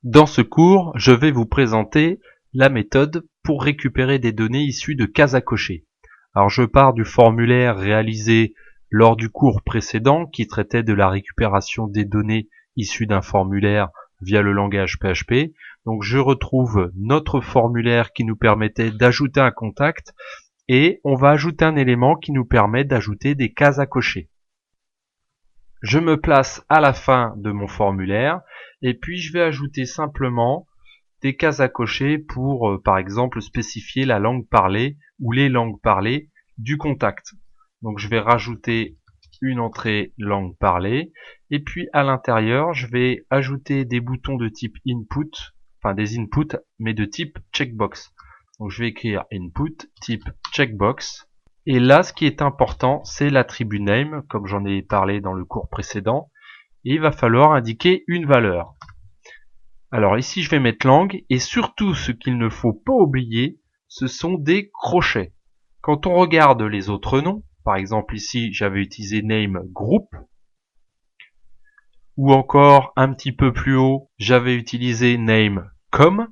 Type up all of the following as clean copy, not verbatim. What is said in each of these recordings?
Dans ce cours, je vais vous présenter la méthode pour récupérer des données issues de cases à cocher. Alors je pars du formulaire réalisé lors du cours précédent qui traitait de la récupération des données issues d'un formulaire via le langage PHP. Donc je retrouve notre formulaire qui nous permettait d'ajouter un contact et on va ajouter un élément qui nous permet d'ajouter des cases à cocher. Je me place à la fin de mon formulaire et puis je vais ajouter simplement des cases à cocher pour, par exemple, spécifier la langue parlée ou les langues parlées du contact. Donc je vais rajouter une entrée langue parlée et puis à l'intérieur je vais ajouter des boutons de type input, enfin des inputs mais de type checkbox. Donc je vais écrire input type checkbox. Et là, ce qui est important, c'est l'attribut name, comme j'en ai parlé dans le cours précédent. Et il va falloir indiquer une valeur. Alors ici, je vais mettre langue. Et surtout, ce qu'il ne faut pas oublier, ce sont des crochets. Quand on regarde les autres noms, par exemple ici, j'avais utilisé name group. Ou encore, un petit peu plus haut, j'avais utilisé name com.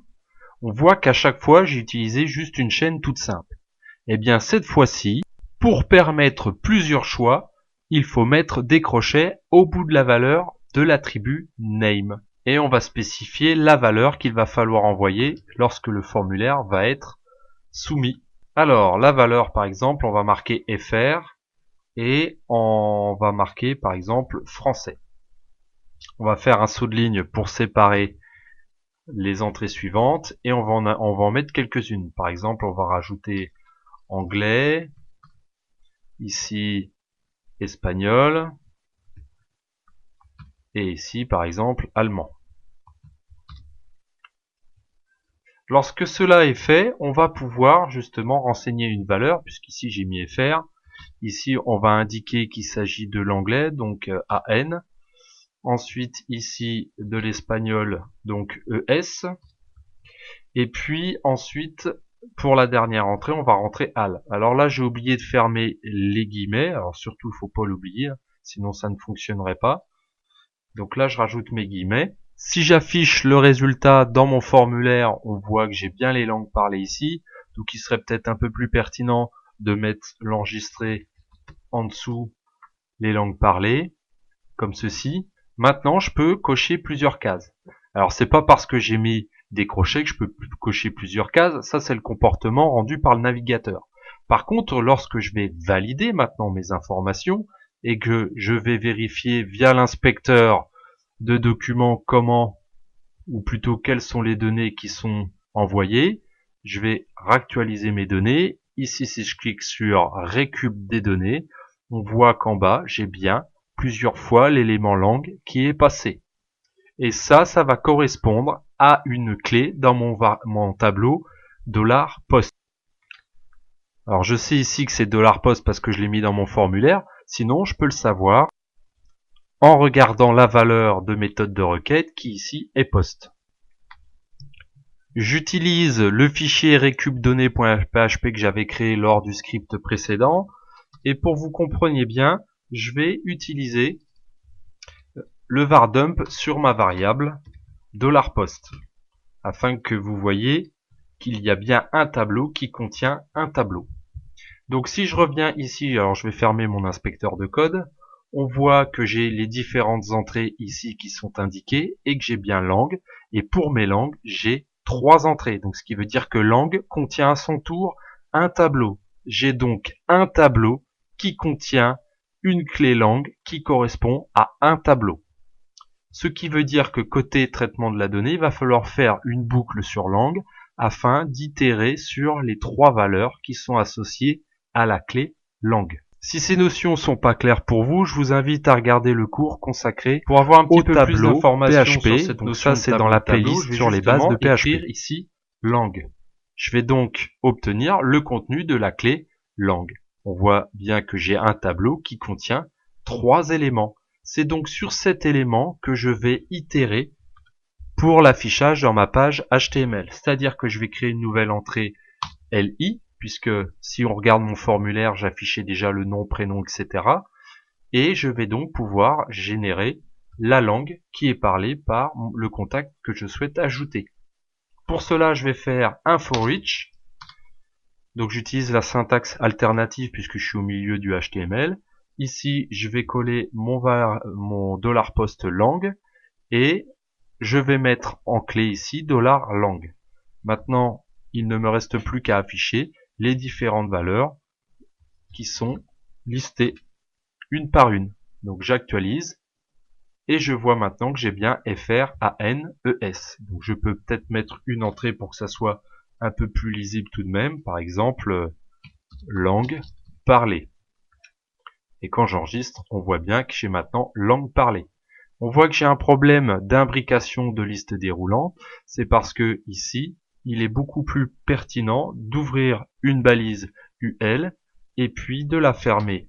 On voit qu'à chaque fois, j'ai utilisé juste une chaîne toute simple. Eh bien, cette fois-ci, pour permettre plusieurs choix, il faut mettre des crochets au bout de la valeur de l'attribut name. Et on va spécifier la valeur qu'il va falloir envoyer lorsque le formulaire va être soumis. Alors, la valeur, par exemple, on va marquer FR et on va marquer, par exemple, français. On va faire un saut de ligne pour séparer les entrées suivantes et on va en mettre quelques-unes. Par exemple, on va rajouter anglais, ici espagnol, et ici par exemple allemand. Lorsque cela est fait, on va pouvoir justement renseigner une valeur, puisqu'ici j'ai mis FR. Ici on va indiquer qu'il s'agit de l'anglais, donc AN. Ensuite ici de l'espagnol, donc ES. Et puis ensuite, pour la dernière entrée, on va rentrer AL. Alors là, j'ai oublié de fermer les guillemets. Alors surtout, il ne faut pas l'oublier, sinon ça ne fonctionnerait pas. Donc là, je rajoute mes guillemets. Si j'affiche le résultat dans mon formulaire, on voit que j'ai bien les langues parlées ici. Donc il serait peut-être un peu plus pertinent de mettre l'enregistré en dessous les langues parlées, comme ceci. Maintenant, je peux cocher plusieurs cases. Alors c'est pas parce que j'ai mis des crochets que je peux cocher plusieurs cases. Ça, c'est le comportement rendu par le navigateur. Par contre, lorsque je vais valider maintenant mes informations et que je vais vérifier via l'inspecteur de documents comment, ou plutôt quelles sont les données qui sont envoyées, je vais réactualiser mes données. Ici, si je clique sur récup des données, on voit qu'en bas, j'ai bien plusieurs fois l'élément langue qui est passé. Et ça va correspondre à une clé dans mon tableau $post. Alors je sais ici que c'est $post parce que je l'ai mis dans mon formulaire, sinon je peux le savoir en regardant la valeur de méthode de requête qui ici est post. J'utilise le fichier récupdonnées.php que j'avais créé lors du script précédent et pour vous compreniez bien, je vais utiliser le var_dump sur ma variable $post afin que vous voyez qu'il y a bien un tableau qui contient un tableau. Donc si je reviens ici, alors je vais fermer mon inspecteur de code, on voit que j'ai les différentes entrées ici qui sont indiquées et que j'ai bien langue. Et pour mes langues, j'ai 3 entrées. Donc ce qui veut dire que langue contient à son tour un tableau. J'ai donc un tableau qui contient une clé langue qui correspond à un tableau. Ce qui veut dire que côté traitement de la donnée, il va falloir faire une boucle sur langue afin d'itérer sur les 3 valeurs qui sont associées à la clé langue. Si ces notions sont pas claires pour vous, je vous invite à regarder le cours consacré pour avoir un petit peu plus tableau d'informations PHP. sur cette Donc notion ça, c'est de dans la tableau, playlist je vais sur les bases de justement PHP. écrire Ici, langue. Je vais donc obtenir le contenu de la clé langue. On voit bien que j'ai un tableau qui contient 3 éléments. C'est donc sur cet élément que je vais itérer pour l'affichage dans ma page HTML. C'est-à-dire que je vais créer une nouvelle entrée LI, puisque si on regarde mon formulaire, j'affichais déjà le nom, prénom, etc. Et je vais donc pouvoir générer la langue qui est parlée par le contact que je souhaite ajouter. Pour cela, je vais faire un for each. Donc j'utilise la syntaxe alternative puisque je suis au milieu du HTML. Ici, je vais coller mon $post langue et je vais mettre en clé ici $langue. Maintenant, il ne me reste plus qu'à afficher les différentes valeurs qui sont listées une par une. Donc j'actualise et je vois maintenant que j'ai bien FRANES. Donc je peux peut-être mettre une entrée pour que ça soit un peu plus lisible tout de même. Par exemple, langue parlée. Et quand j'enregistre, on voit bien que j'ai maintenant langue parlée. On voit que j'ai un problème d'imbrication de liste déroulant. C'est parce que ici, il est beaucoup plus pertinent d'ouvrir une balise UL et puis de la fermer.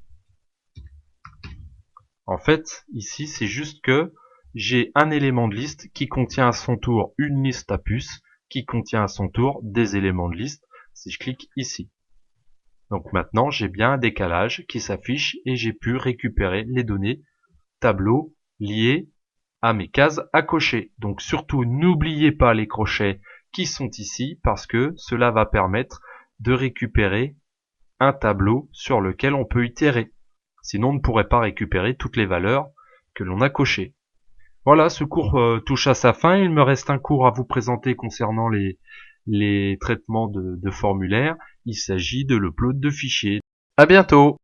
En fait, ici, c'est juste que j'ai un élément de liste qui contient à son tour une liste à puces, qui contient à son tour des éléments de liste, si je clique ici. Donc maintenant, j'ai bien un décalage qui s'affiche et j'ai pu récupérer les données tableau liées à mes cases à cocher. Donc surtout, n'oubliez pas les crochets qui sont ici parce que cela va permettre de récupérer un tableau sur lequel on peut itérer. Sinon, on ne pourrait pas récupérer toutes les valeurs que l'on a cochées. Voilà, ce cours touche à sa fin. Il me reste un cours à vous présenter concernant les traitements de formulaires. Il s'agit de l'upload de fichiers. À bientôt!